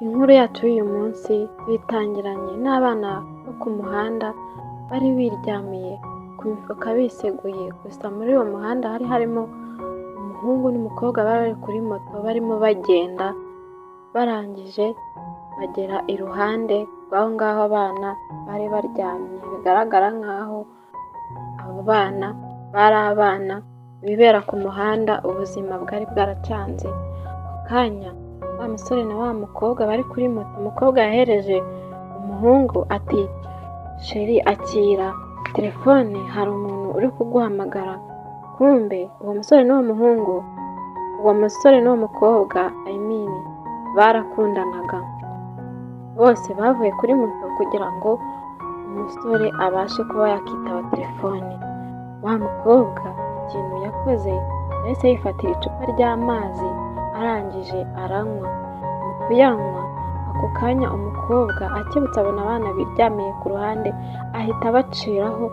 Inkuru yacu y'uyu munsi tuyitangiranye n'abana bo ku muhanda bari biryamiye ku mifuka biseguye, gusa muri uwo muhanda hari harimo umuhungu n'umukobwa bari bari kuri moto barimo bagenda, barangije bagera iruhande rw'aho ngaho abana bari baryamye, bigaragara nk'aho abo bana bari abana bibera ku muhanda, ubuzima bwari bwaracanze. Ako kanya wa musore na wa mukobwa bari kuri moto, umukobwa yahereje umuhungu ati sheri akira telefone, hari umuntu uri kuguhamagara. Kumbe uwo musore n'uwo muhungu, uwo musore n'uwo mukobwa barakundanaga, bose bavuye kuri moto kugira ngo umusore abashe kuba yakitaba telefone. Wa mukobwa ikintu yakoze yahise yifatira icupa ry'amazi, arangije aranywa. Mu kuyanywa ako kanya umukobwa akebutse abona abana biryamiye ku ruhande, ahita abaciraho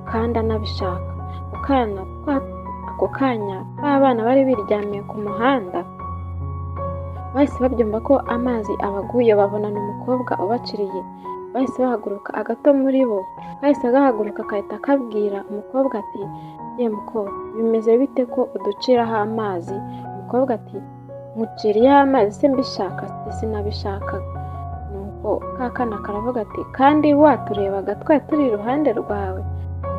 kandi anabishaka. Ako kanya ba bana bari biryamiye ku muhanda bahise babyumva ko amazi abaguye, babonana umukobwa ubaciriye, bahise bahaguruka. Agato muri bo kahise gahaguruka kahita kabwira umukobwa ati ye mukobwa, bimeze bite ko uduciraho amazi? Umukobwa ati nkuciriyeho amazi se mbishaka? Sinabishakaga. Nuko ka kana karavuga ati kandi waturebaga twari turi iruhande rwawe,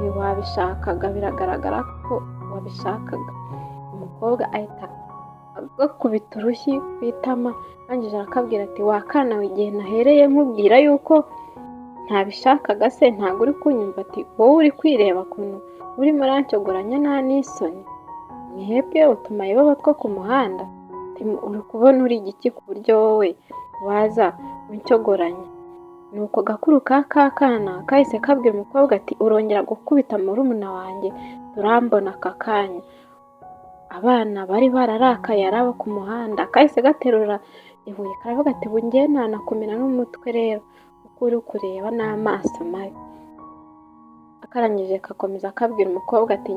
ntiwabishakaga, biragaragara ko wabishakaga. Umukobwa ahita agakubita urushyi ku itama, arangije arakabwira ati wakana we, igihe nahereye nkubwira yuko ntabishakaga se ntabwo uri kunyumva? Ati wowe uri kwireba ukuntu urimo urancogoranya nta n'isoni, mwebwe utuma ibaba two ku muhanda, uri kubona uri igiki ku buryo wowe waza uncogoranya? Nuko gakuru ka kana kahise kabwira umukobwa ati urongera gukubita murumuna wanjye turambona aka kanya. Abana bari bararakaye ari abo ku muhanda, kahise gaterura ibuye karavuga ati bungiye ntanakumena n'umutwe rero kuko uri kureba n'amaso mabi. Akarangije kakomeza kabwira umukobwa ati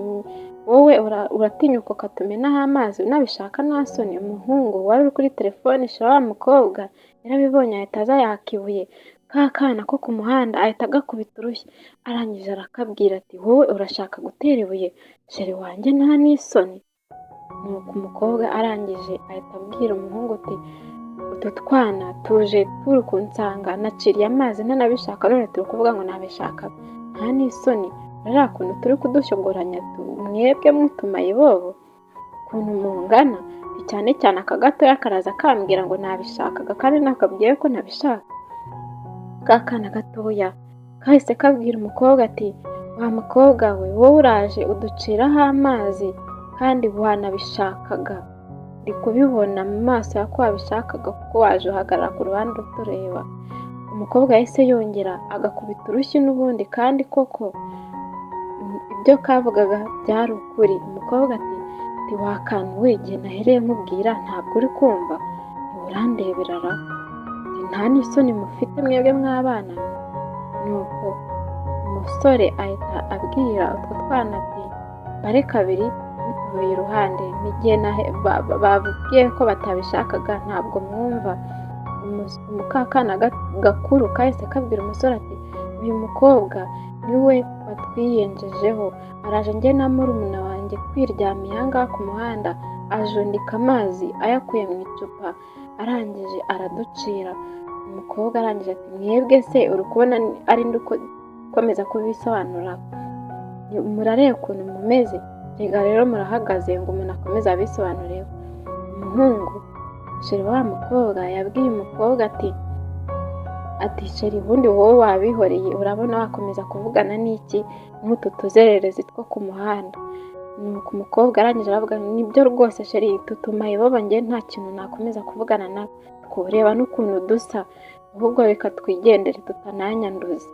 wowe uratinyuka ukatumenaho amazi unabishaka nta soni? Umuhungu wari uri kuri telefone wa mukobwa yarabibonye, ahita aza yaka ibuye ka kana ko ku muhanda, ahita agakubita urushyi, arangije arakabwira ati wowe urashaka gutera ibuye sheri wanjye nta n'isoni? Nuko umukobwa arangije ahita abwira umuhungu ati utu twana tuje turi kunsanga, naciriye amazi ntanabishaka, none turi kuvuga ngo nabishaka? Nta n'isoni? urabona ukuntu turi kudushogoranya, mwebwe mwituma ibobo ukuntu mungana? Cyane cyane aka gatoya karaza kambwira ngo nabishakaga kandi nakabwiye ko nabishaka. Ka kana gatoya kahise kabwira umukobwa ati wa mukobwa we, wowe uraje uduciraho amazi kandi wanabishakaga, ndi kubibona mu maso ya ko wabishakaga kuko waje uhagarara ku ruhande utureba. Umukobwa yahise yongera agakubita urushyi n'ubundi, kandi koko ibyo kavugaga byari ukuri. Umukobwa ati wakana we, igihe nahereye nkubwira ntabwo uri kumva, urandebera ra? Nta n'isoni mufite mwebwe mw'abana? Nuko umusore ahita abwira utwo twana ati bare kabiri mutuye iruhande, n'igihe babwiye ko batabishakaga ntabwo mwumva. Umukakana gakuru kahise kabwira umusore ati uyu mukobwa niwe watwiyenjejeho, araje njye na murumuna wanjye twiryamiye ahangaha ku muhanda, ajundika amazi ayakuye mu icupa, arangije araducira. Umukobwa arangije ati mwebwe se uri kubona ari ndi ukomeza kubisobanura? Murareba ukuntu mumeze? Rega rero murahagaze ngo umuntu akomeze abisobanureho. Umuhungu sheri wa mukobwa yabwiye umukobwa ati sheri ubundi wowe wabihoreye, urabona wakomeza kuvugana n'iki nk'utu tuzererezi two ku muhanda? Nuko umukobwa arangije aravuga nibyo rwose sheri, tutuma ibobo njye nta kintu nakomeza kuvugana nawe, kureba n'ukuntu dusa, ahubwo reka twigendere tutananyanduza.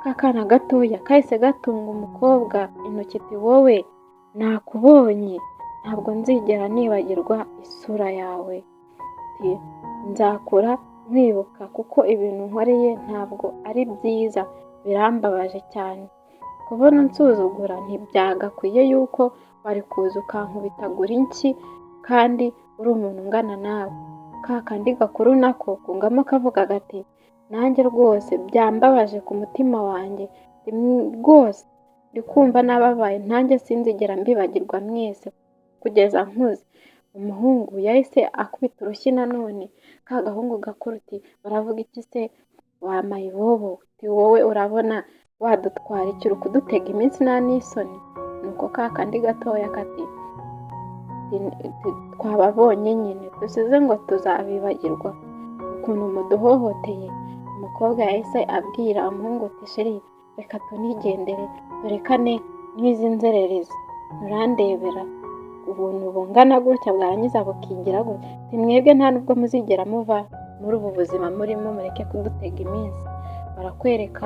Kakana gatoya kahise gatunga umukobwa intoki ati wowe nakubonye ntabwo nzigera nibagirwa isura yawe, nzakura nkwibuka kuko ibintu nkoreye ntabwo ari byiza, birambabaje cyane. Kubona nsuzugura ntibyagakwiye yuko wari kuza ukankubitagura inshyi kandi uri umuntu ungana nawe. ka kandi gakuru nako kungamo kavuga gati nanjye rwose byambabaje ku mutima wanjye, rwose ndi kumva nababaye, nanjye sinzigera mbibagirwa mwese kugeza nkuze. Umuhungu yahise akubita urushyi nanone, ka gahungu gakuru uti baravuga iki se wa mayibobo, uti wowe urabona wadutwara iki, uri kudutega iminsi nta n'isoni? Nuko ka kandi gatoya kati twababonye nyine dusize ngo tuzabibagirwa ukuntu muduhohoteye. Umukobwa yahise abwira umuhungu uti sheri reka tunigendere, turekane n'izi nzererezi, nturandebera ubuntu bungana gutya bwarangiza bukigira gutya, mwebwe nta nubwo muzigera muva muri ubu buzima murimo, mureke kudutega iminsi. Barakwereka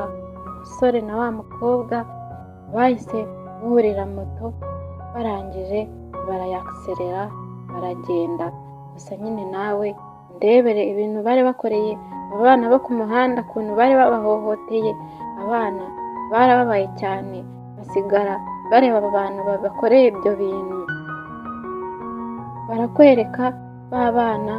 umusore na wa mukobwa bahise burira moto, barangije barayakiserera baragenda. Gusa nyine nawe ndebere ibintu bari bakoreye abana bo ku muhanda, ukuntu bari babahohoteye. Abana barababaye cyane, basigara bareba aba bantu babakoreye ibyo bintu. Barakwereka ba bana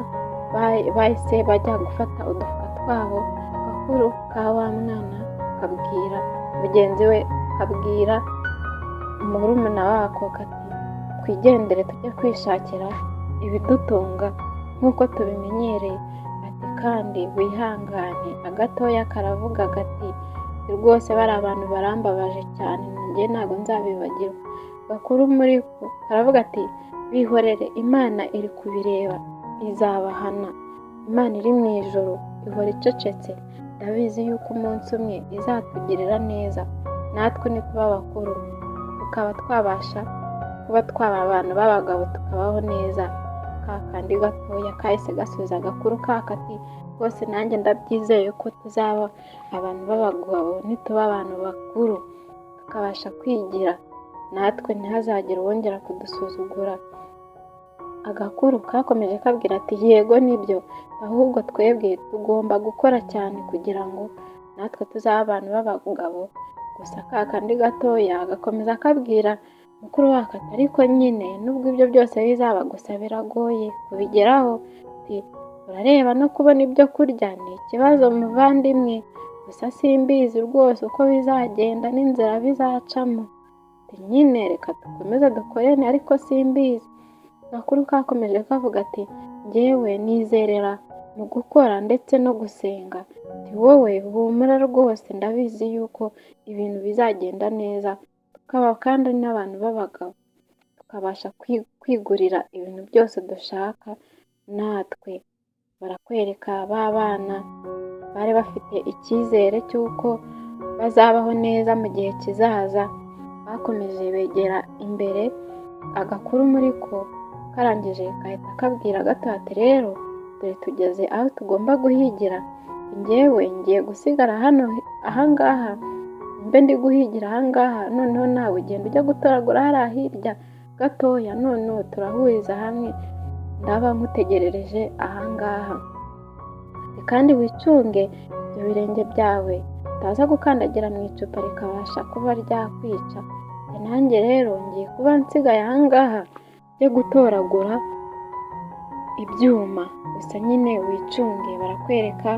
bahise bajya gufata udufuka twabo, gakuru ka wa mwana kabwira mugenzi we, kabwira murumuna wako kati twigendere tujye kwishakira ibidutunga nk'uko tubimenyereye. Ati kandi wihangane. Agatoya karavuga gati rwose bari abantu barambabaje cyane, njye ntabwo nzabibagirwa. Gakuru muri ko karavuga ati bihorere, Imana iri kubireba izabahana, Imana iri mu ijoro ihora icecetse, ndabizi yuko umunsi umwe izatugirira neza, natwe nituba bakuru tukaba twabasha kuba twaba abantu b'abagabo tukabaho neza. Ka kandi gatoya kahise gasubiza agakuru kakati rwose nanjye ndabyizeye ko tuzaba abantu b'abagabo nituba abantu bakuru tukabasha kwigira, natwe ntihazagire uwongera kudusuzugura. Agakuru kakomeje kabwira ati yego nibyo, ahubwo twebwe tugomba gukora cyane kugira ngo natwe tuzabe abantu b'abagabo. Gusa ka kandi gatoya gakomeza kabwira mukuru wako ati ariko nyine nubwo ibyo byose bizaba gusa biragoye kubigeraho, urareba no kubona ibyo kurya ni ikibazo muvandimwe, gusa simbizi rwose uko bizagenda n'inzira bizacamo, nyine reka dukomeze dukorane ariko simbizi. Gakuru kakomeje kavuga ati njyewe nizerera mu gukora ndetse no gusenga, wowe humura rwose ndabizi yuko ibintu bizagenda neza, tukaba kandi n'abantu b'abagabo tukabasha kwigurira ibintu byose dushaka natwe. Barakwereka ba bana bari bafite icyizere cy'uko bazabaho neza mu gihe kizaza, bakomeje begera imbere. Agakuru muri ko karangije gahita kabwira gato ati rero dore tugeze aho tugomba guhigira, njyewe ngiye gusigara hano ahangaha mbe ndi guhigira ahangaha, noneho nawe ugenda ujya gutoragura hariya hirya gatoya, noneho turahuriza hamwe ndaba nkutegerereje ahangaha. Kandi wicunge ibyo birenge byawe utaza gukandagira mu icupa rikabasha kuba ryakwica. Nanjye rero ngiye kuba nsigaye ahangaha byo gutoragura ibyuma, gusa nyine wicunge. Barakwereka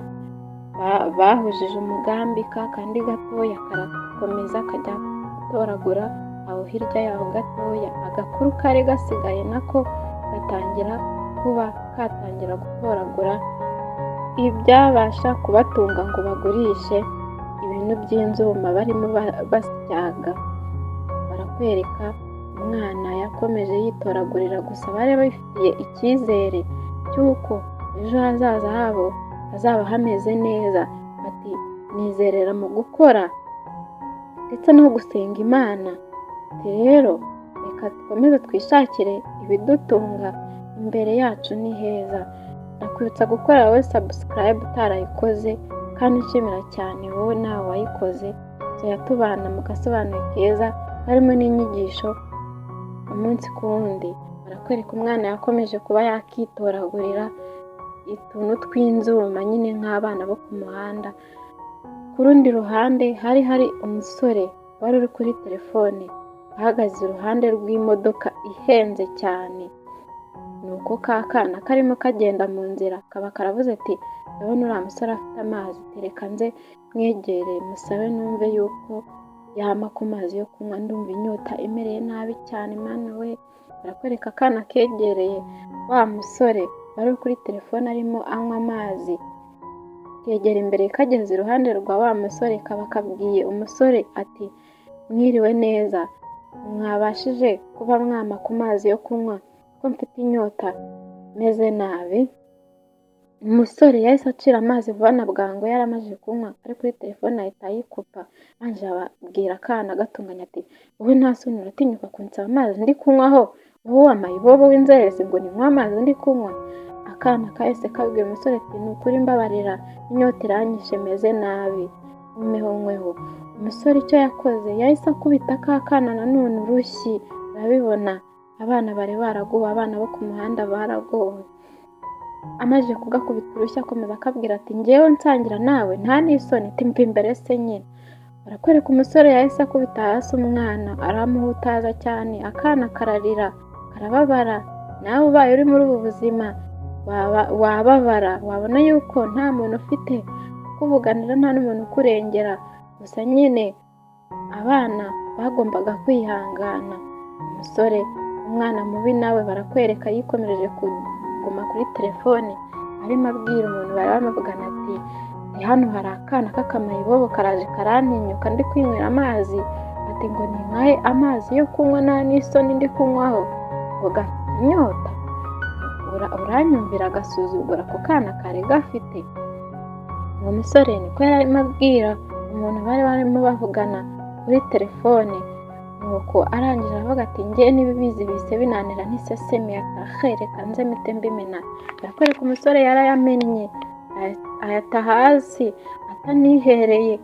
bahujije umugambi, ka kandi gatoya karakomeza kajya gutoragura aho hirya yaho gatoya. Agakuru kari gasigaye nako gatangira kuba katangira gutoragura ibyabasha kubatunga ngo bagurishe ibintu by'inzuma barimo basyaga. Barakwereka umwana yakomeje yitoragurira, gusa bari bafitiye icyizere cy'uko ejo hazaza habo hazaba hameze neza. Ati nizerera mu gukora ndetse no gusenga Imana. Ati rero reka dukomeze twishakire ibidutunga, imbere yacu ni heza. Ndakwibutsa gukora wowe subscribe utarayikoze, kandi nshimira cyane wowe nawe wayikoze. Tujya tubana mu gasobanuro keza harimo n'inyigisho umunsi ku wundi. Barakwereka umwana yakomeje kuba yakitoragurira utuntu tw'inzuma nyine nk'abana bo ku muhanda. Ku rundi ruhande hari umusore wari uri kuri telefone ahagaze iruhande rw'imodoka ihenze cyane. nuko ka kana karimo kagenda mu nzira kaba karavuze ati ndabona uriya musore afite amazi, tereka nze mwegere musabe numve yuko yampa ku mazi yo kunywa, ndumva inyota imereye nabi cyane mana we. Barakwereka akana kegereye wa musore wari kuri telefone arimo anywa amazi, kegera imbere kageze iruhande rwa wa musore kaba kabwiye umusore ati mwiriwe neza, mwabashije kuba mwampa ku mazi yo kunywa ko mfite inyota meze nabi. Umusore yahise acira amazi vuba na bwangu, yaramaze kunywa ari kuri telefone ahita ayikupa, anje ababwira akana gatunganya ati wowe nta soni uratinyuka kunsaba amazi ndi kunywaho, wowe wamayibobo w'inzererezi ngo ninywe amazi ndi kunywa. Akana kahise kabwira umusore ati ni ukuri mbabarira, inyota iranyishe meze nabi umehonyweho. Umusore icyo yakoze yahise akubita ka kana nanone urushyi. Urabibona abana bari baragowe, abana bo ku muhanda baragowe. Amaze kugakubita urushyi akomeza akabwira ati njyewe nsangira nawe nta n'isoni, ati mva imbere se nyine. Barakwereka umusore yahise akubita hasi umwana aramuhutaza cyane, akana kararira karababara. Nawe ubaye uri muri ubu buzima wababara, wabona yuko nta muntu ufite ukuvuganira, nta n'umuntu ukurengera, gusa nyine abana bagombaga kwihangana. Umusore umwana mubi nawe barakwereka yikomereje kuguma kuri telefone arimo abwira umuntu bari bamuvugana ati hano hari akana k'akamayibobo karaje karantinyuka ndi kwinywera amazi, ati ngo ninkwahe amazi yo kunywa nta n'isoni ndi kunywaho, ngo gafite inyota. Uranyumvira agasuzugura ako kana kari gafite. Uwo musore niko yari arimo abwira umuntu bari barimo bavugana kuri telefone, nuko arangije aravuga ati njye n'ibibizi bise binanira n'isesemi atahereka nze mite mbimena. Barakwereka umusore yarayamennye ayata hasi atanihereye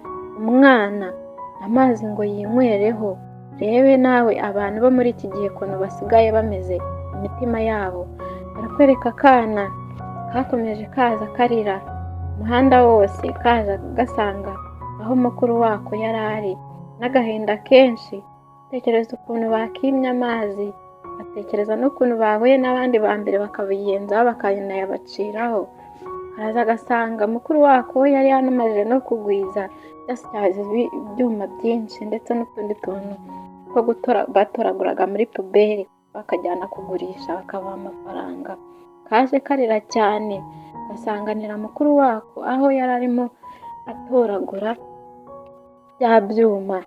umwana amazi ngo yinywereho. Rebe nawe abantu bo muri iki gihe ukuntu basigaye bameze imitima yabo. Barakwereka akana kakomeje kaza karira umuhanda wose, kaza gasanga aho mukuru wako yari ari n'agahinda kenshi. Tekereza ukuntu bakimye amazi, batekereza n'ukuntu bahuye n'abandi ba mbere bakabiyenzaho bakanayabaciraho. Araza agasanga mukuru wako we yari yanamaze no kugwiza yasyaje ibyuma byinshi ndetse n'utundi tuntu two batoraguraga muri puberi bakajyana kugurisha bakabaha amafaranga. Kaje karira cyane gasanganira mukuru wako aho yari arimo atoragura bya byuma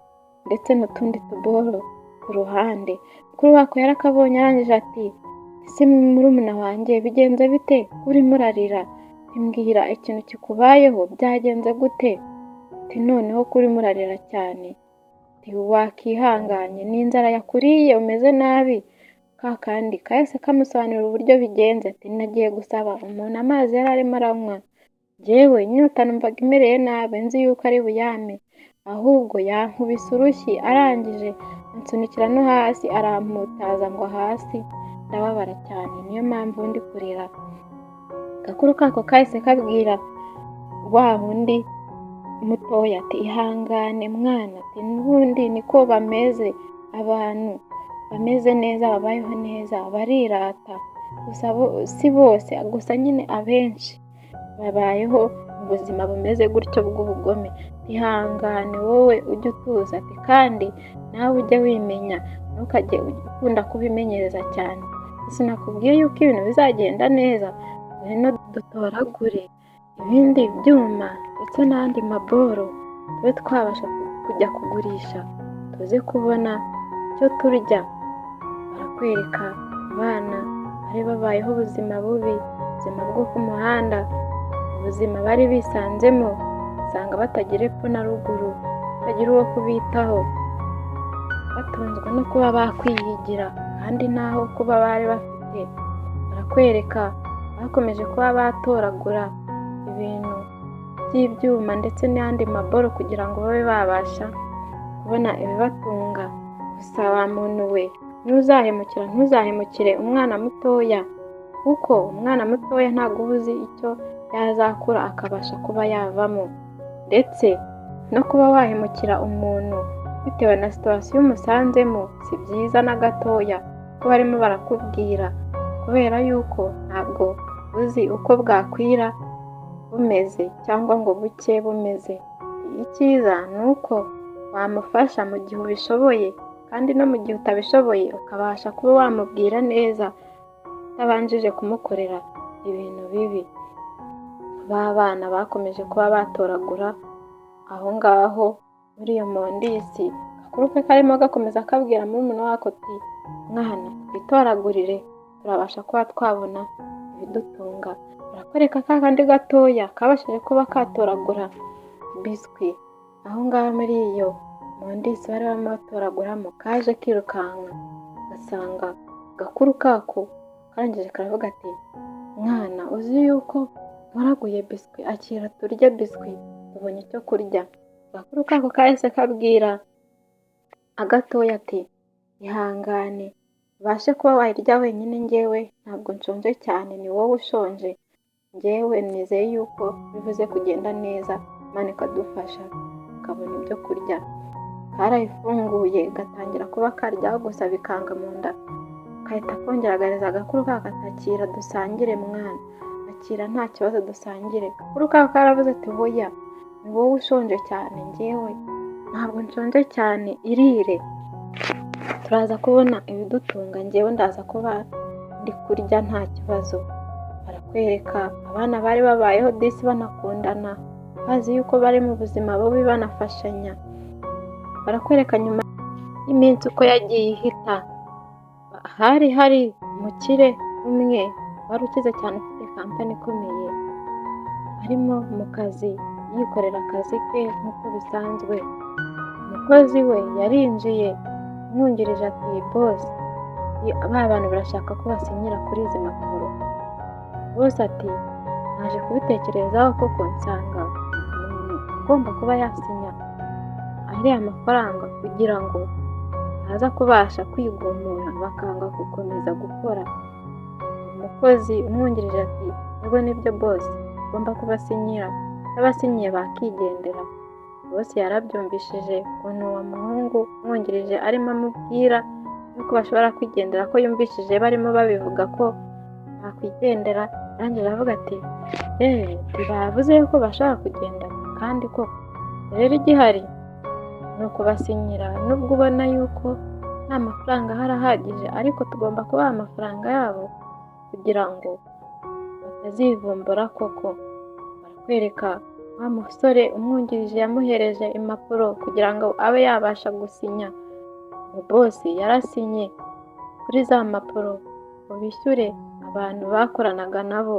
ndetse n'utundi tuboro ku ruhande. Mukuru wako yarakabonye arangije ati ese murumuna wanjye bigenze bite urimo urarira? Mbwira ikintu kikubayeho, byagenze gute? Ati noneho kuri murarira cyane, ati wakihanganye n'inzara yakuriye umeze nabi. Kakandi kahise kamusobanurira uburyo bigenze, ati nagiye gusaba umuntu amazi yari arimo aranywa, njyewe inyota numvaga imereye nabi nzi yuko ari buyame, ahubwo yankubise urushyi arangije ansunikira no hasi aramputaza ngo hasi ndababara cyane, niyo mpamvu ndi kurira. Gakuru kako kahise kabwira wa wundi mutoya ati ihangane mwana, ati n'ubundi niko bameze, abantu bameze neza babayeho neza barirata, gusa si bose, gusa nyine abenshi babayeho mu buzima bumeze gutyo bw'ubugome. Ihangane wowe ujye utuza, ati kandi nawe ujye wimenya ntukajye ukunda kubimenyereza cyane. Sinakubwiye yuko ibintu bizagenda neza, ngwino dutoragure ibindi byuma ndetse n'andi maboro tube twabasha kujya kugurisha tuze kubona icyo turya. Barakwereka abana bari babayeho ubuzima bubi, ubuzima bwo ku muhanda, ubuzima bari bisanzemo, usanga batagira epfo na ruguru, batagira uwo kubitaho, batunzwe no kuba bakwiyigira kandi naho kuba bari bafite. Barakwereka bakomeje kuba batoragura ibintu by'ibyuma ndetse n'andi maboro kugira ngo babe babasha kubona ibibatunga. Gusa wa muntu we, ntuzahemukire umwana mutoya, kuko umwana mutoya ntabwo uba uzi icyo yazakura akabasha kuba yavamo, ndetse no kuba wahemukira umuntu bitewe na situwasiyo umusanzemo si byiza na gatoya. Ko barimo barakubwira kubera yuko ntabwo uzi uko bwakwira bumeze cyangwa ngo buke bumeze. Icyiza ni uko wamufasha mu gihe ubishoboye kandi no mu gihe utabishoboye ukabasha kuba wamubwira neza utabanjije kumukorera ibintu bibi. Ba bana bakomeje kuba batoragura aho ngaho muri iyo mondisi, agakuru ke karimo gakomeza kabwira murumuna wako ati mwana twitoragurire turabasha kuba twabona ibidutunga. Barakwereka ka kandi gatoya kabashije kuba katoragura biswi aho ngaho muri iyo mondisi bari barimo batoraguramo, kaje kirukanka gasanga agakuru kako karangije karavuga ati mwana uzi yuko waraguye biswi, akira turye biswi ubonye icyo kurya. Agakuru kako kahise kabwira agatoya ati ihangane ubashe kuba wayirya wenyine, njyewe ntabwo nshonje cyane, ni wowe ushonje. Njyewe nizeye yuko bivuze kugenda neza, Imana ikadufasha ukabona ibyo kurya. Karayifunguye gatangira kuba karyaho gusa bikanga mu nda, kahita kongera agareza agakuru kako atakira dusangire mwana, akira nta kibazo dusangire. Agakuru kako karavuze ati hoya ni wowe ushonje cyane, njyewe ntabwo nshonje cyane, irire turaza kubona ibidutunga, njyewe ndaza kuba ndi kurya nta kibazo. Barakwereka abana bari babayeho disi banakundana, bazi yuko bari mu buzima bubi banafashanya. Barakwereka nyuma y'iminsi uko yagiye ihita, hari umukire umwe wari ukize cyane ufite kampani ikomeye, arimo mu kazi yikorera akazi ke nk'uko bisanzwe. Umukozi we yarinjiye amwungirije ati boss ba bantu barashaka ko basinyira kuri izi mpapuro. Boss ati naje kubitekerezaho kuko nsanga agomba kuba yasinya ariya mafaranga kugira ngo aza kubasha kwigumura bakanga gukomeza gukora. Umukozi umwungirije ati ubwo nibyo boss ugomba kubasinyira, n'abasinyiye bakigendera. Boss yarabyumvishije ukuntu uwo muhungu umwungirije arimo amubwira yuko bashobora kwigendera, ko yumvishije barimo babivuga ko bakwigendera. Arangije aravuga ati bavuze yuko bashobora kugenda kandi ko rero igihari ni ukubasinyira, nubwo ubona yuko nta mafaranga ahari ahagije ariko tugomba kubaha amafaranga yabo kugira ngo batazivumbura koko. Barakwereka wa musore umwungirije yamuhereje impapuro kugira ngo abe yabasha gusinya. Boss yarasinye kuri za mpapuro ngo bishyure abantu bakoranaga nabo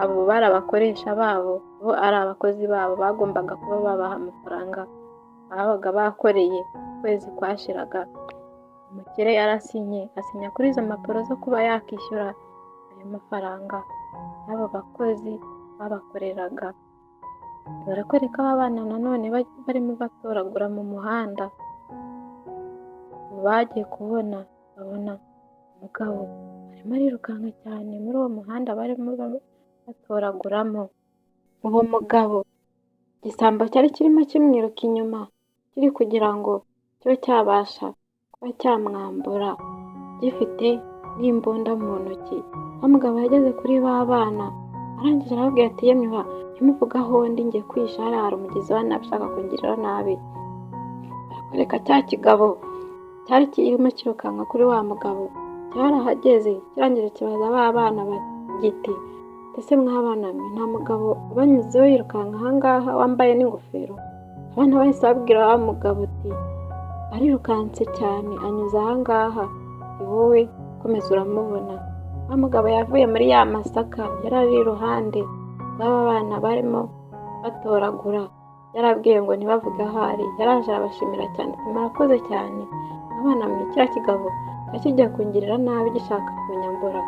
abo bari abakoresha babo, bo ari abakozi babo bagombaga kuba babaha amafaranga babaga bakoreye ukwezi kwashiraga. Umukire yarasinye asinya kuri izo mpapuro zo kuba yakishyura ayo mafaranga y'abo bakozi babakoreraga. Barakwereka abana nanone barimo batoragura mu muhanda, bagiye kubona babona umugabo arimo arirukanka cyane muri uwo muhanda barimo batoraguramo. Uwo mugabo igisambo cyari kirimo kimwiruka inyuma kiri kugira ngo kibe cyabasha kuba cyamwambura gifite n'imbunda mu ntoki. Wa mugabo yageze kuri ba bana arangije arababwira ati yemwe ntimuvugaho ndi ngiye kwisha, hari umugizi wa nabi ushaka kungirira nabi. Barakwereka cya kigabo cyari kirimo kirukanka kuri wa mugabo, cyarahageze kirangije kibaza ba bana bagiti ese mwabana mwe nta mugabo ubanyuzeho yirukanka ahangaha wambaye n'ingofero? Abana bahise babwira wa mugabo ati arirukanse cyane anyuze ahangaha, wowe komeza uramubona. Wa mugabo yavuye muri ya masaka yari ari iruhande b'aba bana barimo batoragura, yarabwiye ngo ntibavuge ahari. Yaraje arabashimira cyane ati murakoze cyane abana mwe, kiriya kigabo kigiye kungirira nabi gishaka kunyambura.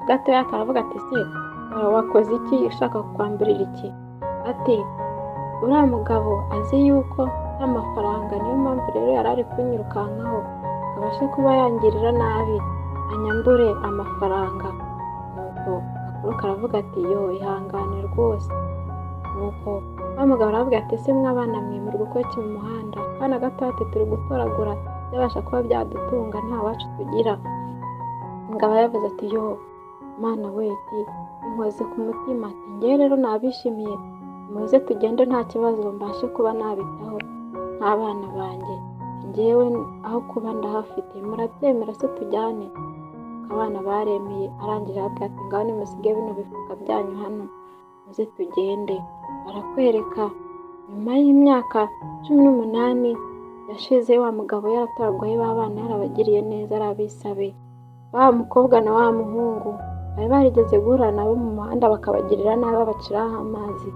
Gatoya karavuga ati se wakoze iki ushaka kukwamburira iki? Ati uriya mugabo azi yuko nta mafaranga, niyo mpamvu rero yari ari kunyirukankaho abashe kuba yangirira nabi anyambure amafaranga. Nuko agakuru karavuga ati yo ihangane rwose. Nuko wa mugabo aravuga ati ese mwabana mwe muri gukora iki mu muhanda? Akana gato ati turi gutoragura byabasha kuba byadutunga nta wacu tugira. Umugabo yavuze ati yo mana we ati inkoze ku mutima ati ngewe rero nabishimiye muze tugende nta kibazo mbashe kuba nabitaho nk'abana banjye ngewe aho kuba ndahafite murabyemera se tujyane abana baremeye arangije arabwira ati ngaho nimusige bino bifuka byanyu hano muze tugende barakwereka nyuma y'imyaka 18 yashize wa mugabo yaratoragwaye b'abana yarabagiriye neza arabisabe wa mukobwa na wa muhungu bari barigeze guhura nabo mu muhanda bakabagirira nabi babaciraho amazi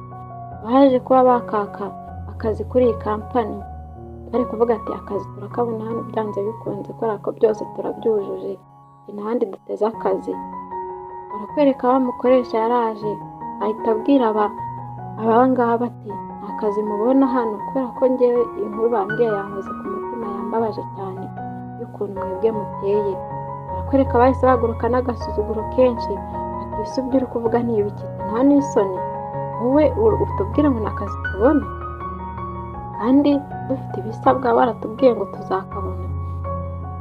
baje kuba bakaka akazi kuri iyi kampani bari kuvuga ati akazi turakabona hano byanze bikunze kubera ko byose turabyujuje n'ahandi duteze akazi barakwereka bamukoresha yaraje ahita abwira abangaba bati nta kazi mubona hano kubera ko ngewe inkuru bambwiye yankoze ku mutima yambabaje cyane y'ukuntu mwebwe muteye barakwereka bahise bahaguruka n'agasuzuguro kenshi ati ese ibyo uri kuvuga ni ibiki nta n'isoni wowe utubwira ngo nta kazi tubona kandi dufite ibisabwa baratubwiye ngo tuzakabona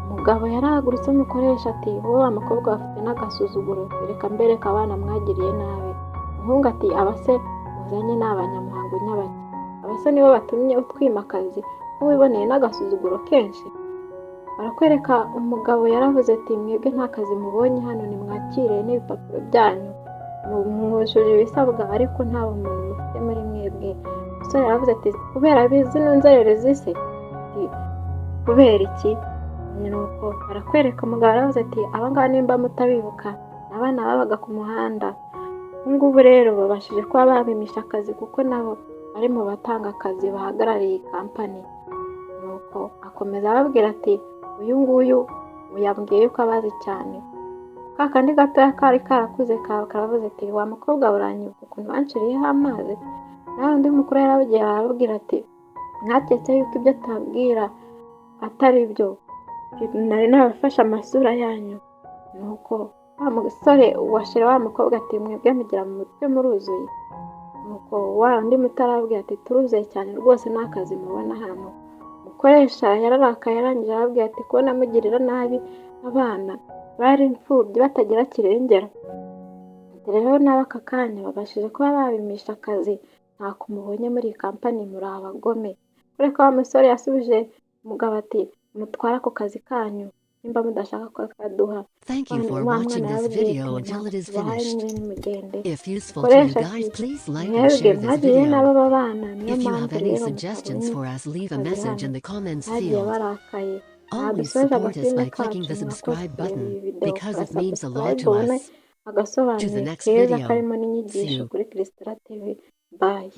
umugabo yarahagurutse umukoresha ati wowe amakobwa bafite n'agasuzuguro reka mbereka abana mwagiriye nabi umuhungu ati abase muzanye n'abanyamuhango nyabaki abase nibo batumye utwima akazi wiboneye n'agasuzuguro kenshi barakwereka umugabo yaravuze ati mwebwe nta kazi mubonye hano nimwakire n'ibipapuro byanyu mwujuje ibisabwa ariko nta muntu mufite muri mwebwe umusore yaravuze ati kubera zino nzererezi se kubera iki nuko barakwereka umugabo yaravuze ati abangaba nimba mutabibuka abana babaga ku muhanda ngubu rero babashije kuba babimisha akazi kuko nabo bari mu batanga akazi bahagarariye kampani nuko akomeza ababwira ati uyu nguyu yambwiye ko abazi cyane kakandi gatoya kari karakuze karavuze ati wa mukobwa uranyuka ukuntu wanciriyeho amazi nawe undi mukuru yarabugiye arababwira ati mwaketse yuko ibyo tabwira atari byo nari nabafashe amasura yanyu nuko wa musore washira wa mukobwa ati mwebwe mugira mu mutwe muruzuye nuko wa undi mutarabwira ati turuzuye cyane rwose n'akazi mubona hano mukoresha yararakaye yarangije arabwira ati kubona mugirira nabi abana bari imfubyi batagira kirengera rero n'abaka kanya babashije kuba babimisha akazi nta kumubonye muri iyi kampani muri abagome kureka wa musore yasubije umugabo ati mutwara ako kazi kanyu nimba mudashaka ko kaduha Thank you for watching this video until it is finished. If useful to you guys, please like and share this video. If you have any suggestions for us, leave a message in the comments field. Always support us by clicking the subscribe button because it means a lot to us. To the next video. See you. Bye.